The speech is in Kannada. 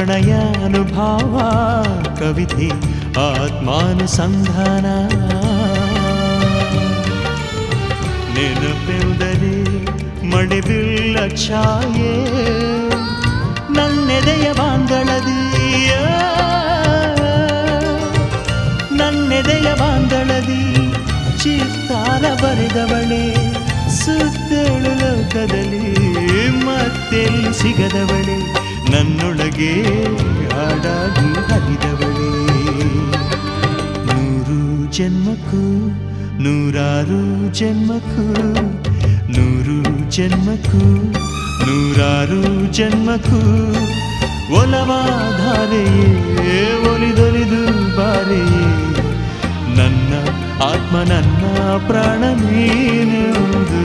ಪ್ರಣಯಾನುಭಾವ ಕವಿತೆ ಆತ್ಮಾನುಸಂಧಾನ ನೆನಪೆಂದರೆ ಮಡಿಬಿಲ್ಲ ಛಾಯೆ ನನ್ನೆದೆಯ ಬಾಂದಳದಿಯ ನನ್ನೆದೆಯ ಬಾಂದಳದಿ ಚಿತ್ತಾರ ಬರೆದವಳೆ ಸುತ್ತೇಳು ಲೋಕದಲ್ಲಿ ಮತ್ತೆಲ್ಲಿ ಸಿಗದವಳೆ ನನ್ನೊಳಗೆ ಹಾಡಾಗಿ ಹರಿದವಳೆ ನೂರು ಜನ್ಮಕ್ಕೂ ನೂರಾರು ಜನ್ಮಕ್ಕೂ ನೂರು ಜನ್ಮಕ್ಕೂ ನೂರಾರು ಜನ್ಮಕ್ಕೂ ಒಲವಾಧಾರೆಯೇ ಒಲಿದೊಲಿದು ಬಾರೆಯೇ ನನ್ನ ಆತ್ಮ ನನ್ನ ಪ್ರಾಣ ನೀನೆಂದು